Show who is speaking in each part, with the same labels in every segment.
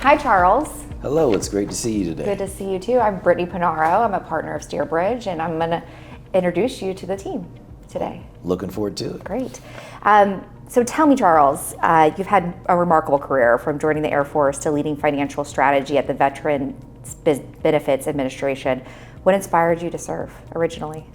Speaker 1: Hi, Charles.
Speaker 2: Hello, it's great to see you today.
Speaker 1: Good to see you too. I'm Brittany Punaro. I'm a partner of SteerBridge, and I'm going to introduce you to the team today.
Speaker 2: Looking forward to it.
Speaker 1: Great. So tell me, Charles, you've had a remarkable career from joining the Air Force to leading financial strategy at the Veterans Benefits Administration. What inspired you to serve originally?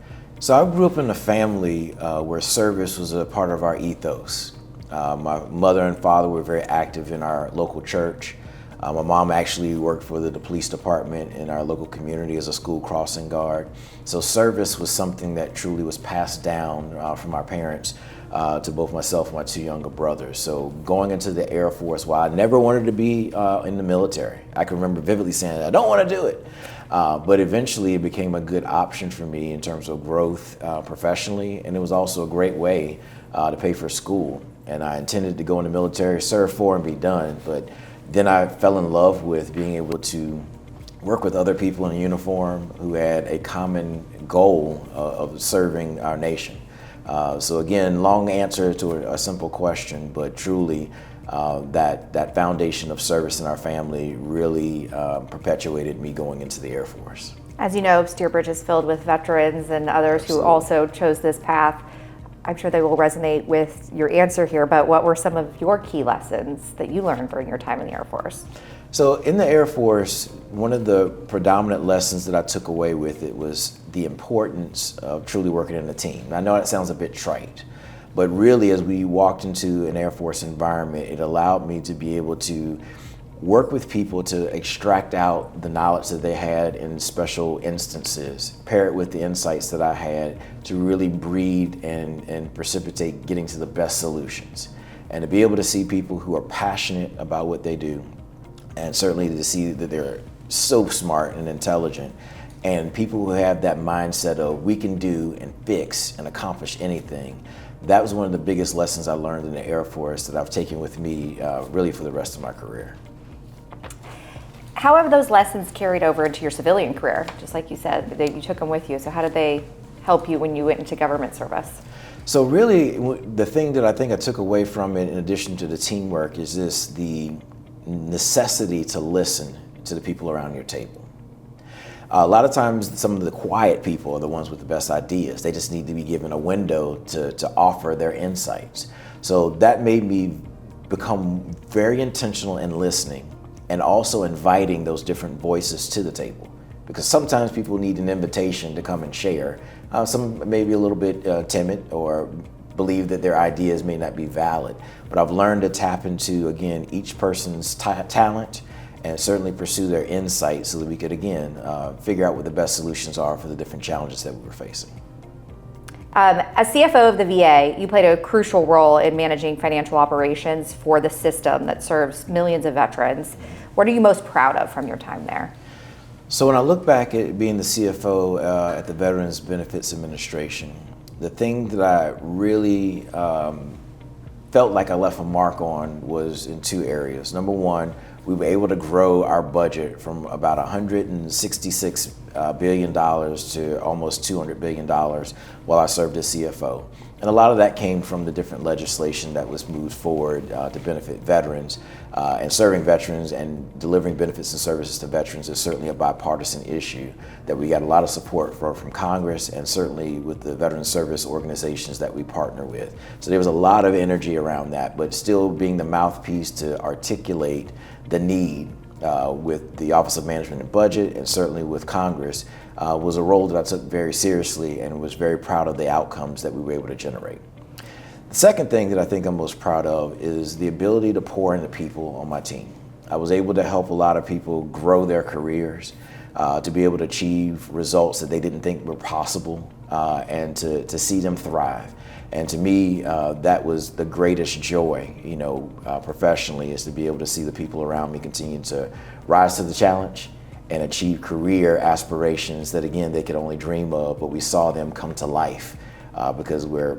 Speaker 2: So I grew up in a family where service was a part of our ethos. My mother and father were very active in our local church. My mom actually worked for the police department in our local community as a school crossing guard. So service was something that truly was passed down from our parents to both myself and my two younger brothers. So going into the Air Force, while I never wanted to be in the military, I can remember vividly saying, I don't want to do it. But eventually it became a good option for me in terms of growth professionally, and it was also a great way to pay for school. And I intended to go in the military, serve for and be done, but then I fell in love with being able to work with other people in uniform who had a common goal of serving our nation. So again, long answer to a simple question, but truly that foundation of service in our family really perpetuated me going into the Air Force.
Speaker 1: As you know, SteerBridge is filled with veterans and others
Speaker 2: Absolutely.
Speaker 1: who also chose this path. I'm sure they will resonate with your answer here, but what were some of your key lessons that you learned during your time in the Air Force?
Speaker 2: So in the Air Force, one of the predominant lessons that I took away with it was the importance of truly working in a team. I know that sounds a bit trite, but really as we walked into an Air Force environment, it allowed me to be able to work with people to extract out the knowledge that they had in special instances, pair it with the insights that I had to really breed and precipitate getting to the best solutions. And to be able to see people who are passionate about what they do, and certainly to see that they're so smart and intelligent, and people who have that mindset of we can do and fix and accomplish anything. That was one of the biggest lessons I learned in the Air Force that I've taken with me really for the rest of my career.
Speaker 1: How have those lessons carried over into your civilian career? Just like you said, you took them with you. So how did they help you when you went into government service?
Speaker 2: So really, the thing that I think I took away from it, in addition to the teamwork, is the necessity to listen to the people around your table. A lot of times, some of the quiet people are the ones with the best ideas. They just need to be given a window to offer their insights. So that made me become very intentional in listening and also inviting those different voices to the table. Because sometimes people need an invitation to come and share. Some may be a little bit timid or believe that their ideas may not be valid. But I've learned to tap into, again, each person's talent and certainly pursue their insights so that we could, again, figure out what the best solutions are for the different challenges that we were facing.
Speaker 1: As CFO of the VA, you played a crucial role in managing financial operations for the system that serves millions of veterans. What are you most proud of from your time there?
Speaker 2: So when I look back at being the CFO at the Veterans Benefits Administration, the thing that I really felt like I left a mark on was in two areas. Number one, we were able to grow our budget from about $166 billion to almost $200 billion while I served as CFO. And a lot of that came from the different legislation that was moved forward to benefit veterans. And serving veterans and delivering benefits and services to veterans is certainly a bipartisan issue that we got a lot of support from Congress and certainly with the veteran service organizations that we partner with. So there was a lot of energy around that, but still being the mouthpiece to articulate the need with the Office of Management and Budget and certainly with Congress was a role that I took very seriously and was very proud of the outcomes that we were able to generate. The second thing that I think I'm most proud of is the ability to pour into people on my team. I was able to help a lot of people grow their careers, to be able to achieve results that they didn't think were possible, and to see them thrive. And to me, that was the greatest joy, professionally, is to be able to see the people around me continue to rise to the challenge and achieve career aspirations that, again, they could only dream of, but we saw them come to life because where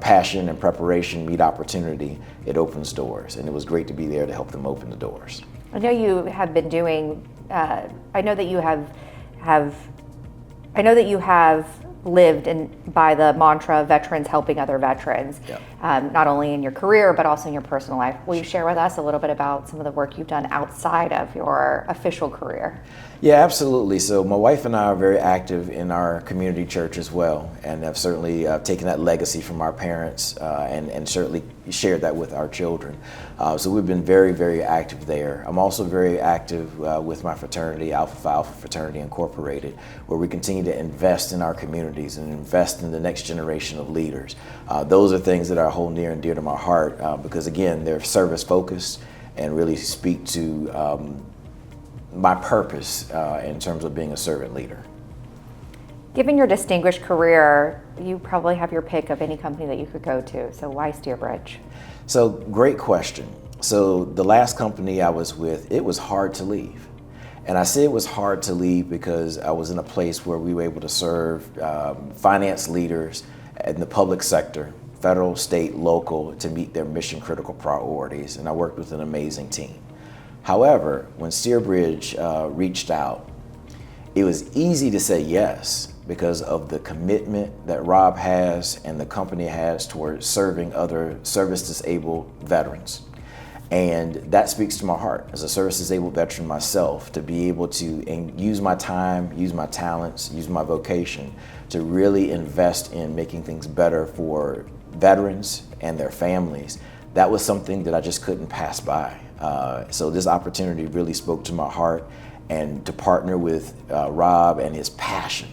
Speaker 2: passion and preparation meet opportunity, it opens doors. And it was great to be there to help them open the doors.
Speaker 1: I know you have been doing, I know that you have lived by the mantra of veterans helping other veterans, not only in your career, but also in your personal life. Will you share with us a little bit about some of the work you've done outside of your official career?
Speaker 2: Yeah, absolutely. So my wife and I are very active in our community church as well, and have certainly taken that legacy from our parents and certainly shared that with our children. So we've been very, very active there. I'm also very active with my fraternity, Alpha Phi Alpha Fraternity Incorporated, where we continue to invest in our communities and invest in the next generation of leaders. Those are things that are hold near and dear to my heart because, again, they're service focused and really speak to my purpose in terms of being a servant leader.
Speaker 1: Given your distinguished career, you probably have your pick of any company that you could go to. So why SteerBridge?
Speaker 2: So great question. So the last company I was with, it was hard to leave. And I say it was hard to leave because I was in a place where we were able to serve finance leaders in the public sector, federal, state, local, to meet their mission critical priorities. And I worked with an amazing team. However, when SteerBridge reached out, it was easy to say yes because of the commitment that Rob has and the company has towards serving other service-disabled veterans. And that speaks to my heart as a service-disabled veteran myself, to be able to use my time, use my talents, use my vocation to really invest in making things better for veterans and their families. That was something that I just couldn't pass by. So this opportunity really spoke to my heart, and to partner with Rob and his passion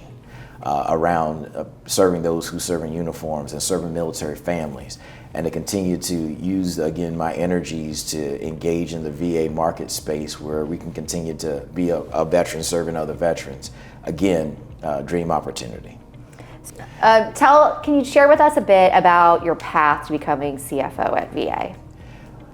Speaker 2: around serving those who serve in uniforms and serving military families, and to continue to use, again, my energies to engage in the VA market space where we can continue to be a veteran serving other veterans. Again, dream opportunity.
Speaker 1: Can you share with us a bit about your path to becoming CFO at VA?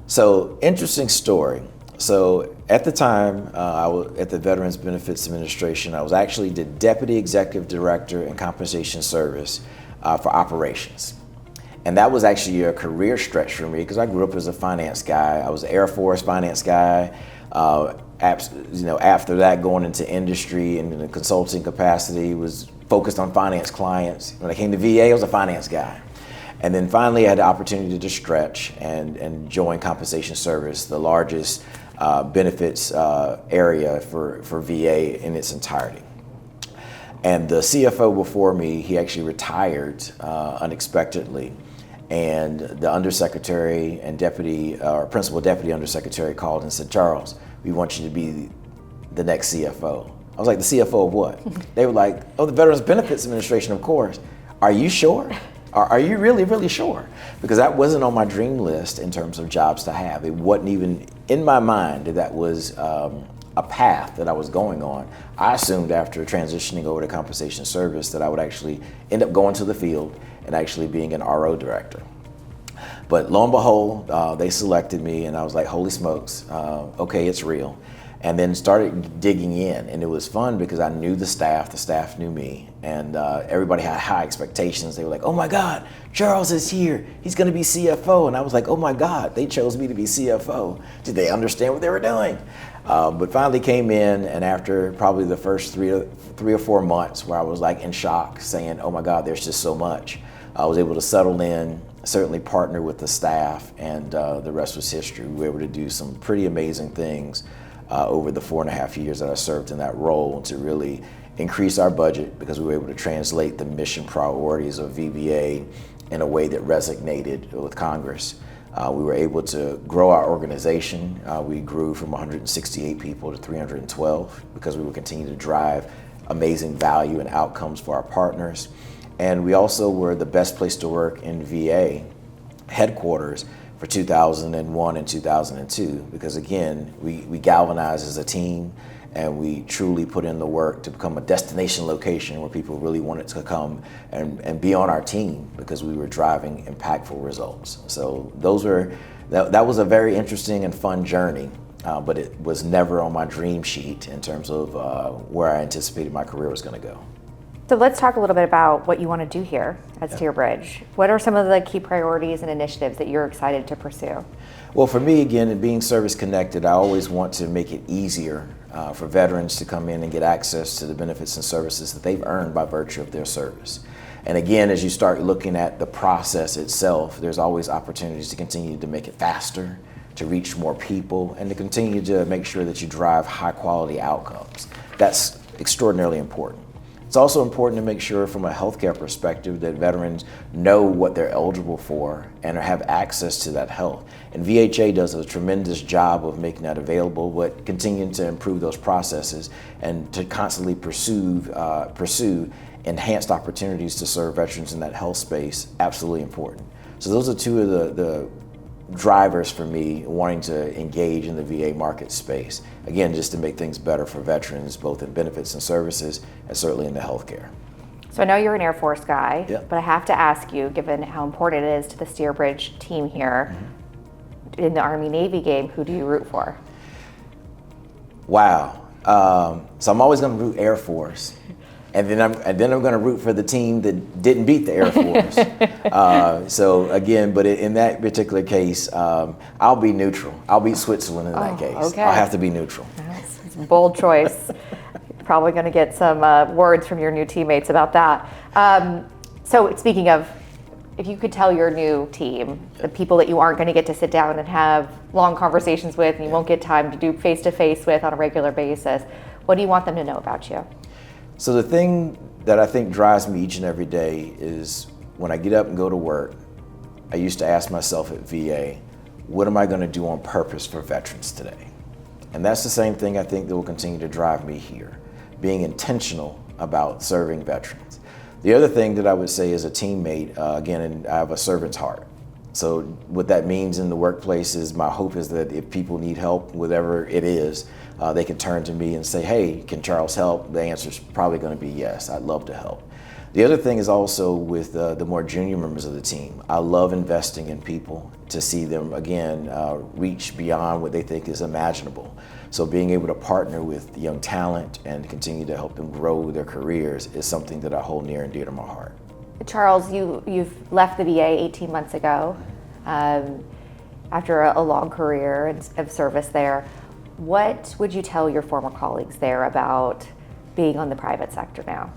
Speaker 2: So, interesting story. So at the time, I was at the Veterans Benefits Administration. I was actually the Deputy Executive Director in Compensation Service for operations. And that was actually a career stretch for me because I grew up as a finance guy. I was an Air Force finance guy. After that, going into industry and in a consulting capacity, was focused on finance clients. When I came to VA, I was a finance guy. And then finally, I had the opportunity to stretch and join compensation service, the largest benefits area for VA in its entirety. And the CFO before me, he actually retired unexpectedly. And the undersecretary and principal deputy undersecretary called and said, "Charles, we want you to be the next CFO." I was like, "The CFO of what?" They were like, "Oh, the Veterans Benefits Administration, of course." "Are you sure? Are you really, really sure?" Because that wasn't on my dream list in terms of jobs to have. It wasn't even in my mind that was a path that I was going on. I assumed after transitioning over to compensation service that I would actually end up going to the field and actually being an RO director. But lo and behold, they selected me, and I was like, holy smokes, okay, it's real. And then started digging in, and it was fun because I knew the staff knew me, and everybody had high expectations. They were like, "Oh my God, Charles is here, he's gonna be CFO." And I was like, "Oh my God, they chose me to be CFO. Did they understand what they were doing?" But finally came in, and after probably the first three or four months where I was like in shock, saying, "Oh my God, there's just so much," I was able to settle in, certainly partner with the staff, and the rest was history. We were able to do some pretty amazing things over the 4.5 years that I served in that role to really increase our budget because we were able to translate the mission priorities of VBA in a way that resonated with Congress. We were able to grow our organization. We grew from 168 people to 312 because we would continue to drive amazing value and outcomes for our partners. And we also were the best place to work in VA headquarters for 2001 and 2002, because again, we galvanized as a team and we truly put in the work to become a destination location where people really wanted to come and be on our team because we were driving impactful results. So that was a very interesting and fun journey, but it was never on my dream sheet in terms of where I anticipated my career was going to go.
Speaker 1: So let's talk a little bit about what you want to do here at SteerBridge. What are some of the key priorities and initiatives that you're excited to pursue?
Speaker 2: Well, for me, again, being service connected, I always want to make it easier for veterans to come in and get access to the benefits and services that they've earned by virtue of their service. And again, as you start looking at the process itself, there's always opportunities to continue to make it faster, to reach more people, and to continue to make sure that you drive high quality outcomes. That's extraordinarily important. It's also important to make sure from a healthcare perspective that veterans know what they're eligible for and have access to that health. And VHA does a tremendous job of making that available, but continuing to improve those processes and to constantly pursue enhanced opportunities to serve veterans in that health space, absolutely important. So those are two of the drivers for me wanting to engage in the VA market space. Again, just to make things better for veterans, both in benefits and services, and certainly in the healthcare.
Speaker 1: So I know you're an Air Force guy,
Speaker 2: Yep.
Speaker 1: but I have to ask you, given how important it is to the SteerBridge team here, in the Army-Navy game, who do you root for?
Speaker 2: Wow. So I'm always going to root Air Force. And then I'm going to root for the team that didn't beat the Air Force. So again, but in that particular case, I'll be neutral. I'll beat Switzerland in that case.
Speaker 1: Okay.
Speaker 2: I'll have to be neutral.
Speaker 1: It's a bold choice. Probably going to get some words from your new teammates about that. So speaking of, if you could tell your new team, the people that you aren't going to get to sit down and have long conversations with, and you won't get time to do face-to-face with on a regular basis, what do you want them to know about you?
Speaker 2: So the thing that I think drives me each and every day is when I get up and go to work, I used to ask myself at VA, what am I going to do on purpose for veterans today? And that's the same thing I think that will continue to drive me here, being intentional about serving veterans. The other thing that I would say as a teammate, again, I have a servant's heart. So what that means in the workplace is my hope is that if people need help, whatever it is, they can turn to me and say, hey, can Charles help? The answer is probably going to be yes, I'd love to help. The other thing is also with the more junior members of the team. I love investing in people to see them, again, reach beyond what they think is imaginable. So being able to partner with young talent and continue to help them grow their careers is something that I hold near and dear to my heart.
Speaker 1: Charles, you've left the VA 18 months ago after a long career of service there. What would you tell your former colleagues there about being on the private sector now?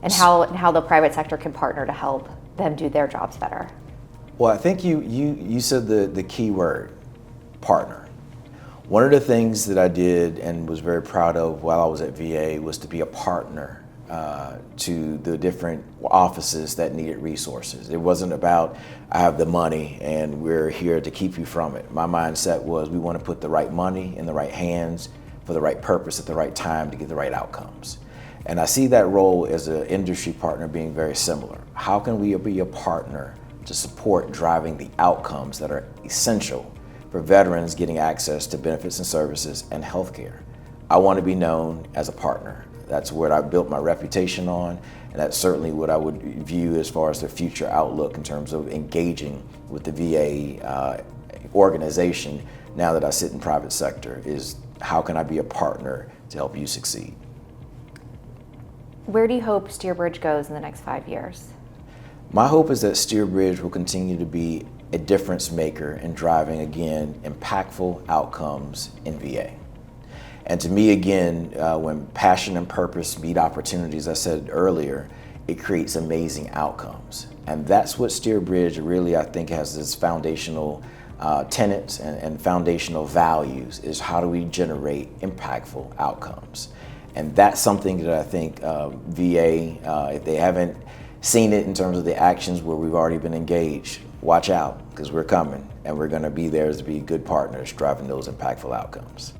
Speaker 1: And how the private sector can partner to help them do their jobs better?
Speaker 2: Well, I think you said the key word, partner. One of the things that I did and was very proud of while I was at VA was to be a partner to the different offices that needed resources. It wasn't about, I have the money and we're here to keep you from it. My mindset was we want to put the right money in the right hands for the right purpose at the right time to get the right outcomes. And I see that role as an industry partner being very similar. How can we be a partner to support driving the outcomes that are essential for veterans getting access to benefits and services and healthcare? I want to be known as a partner. That's what I built my reputation on, and that's certainly what I would view as far as the future outlook in terms of engaging with the VA organization now that I sit in private sector, is how can I be a partner to help you succeed?
Speaker 1: Where do you hope SteerBridge goes in the next 5 years?
Speaker 2: My hope is that SteerBridge will continue to be a difference maker in driving, again, impactful outcomes in VA. And to me, again, when passion and purpose meet opportunities, I said earlier, it creates amazing outcomes. And that's what SteerBridge really, I think, has this foundational tenets and foundational values, is how do we generate impactful outcomes. And that's something that I think VA, if they haven't seen it in terms of the actions where we've already been engaged, watch out, because we're coming and we're going to be there to be good partners driving those impactful outcomes.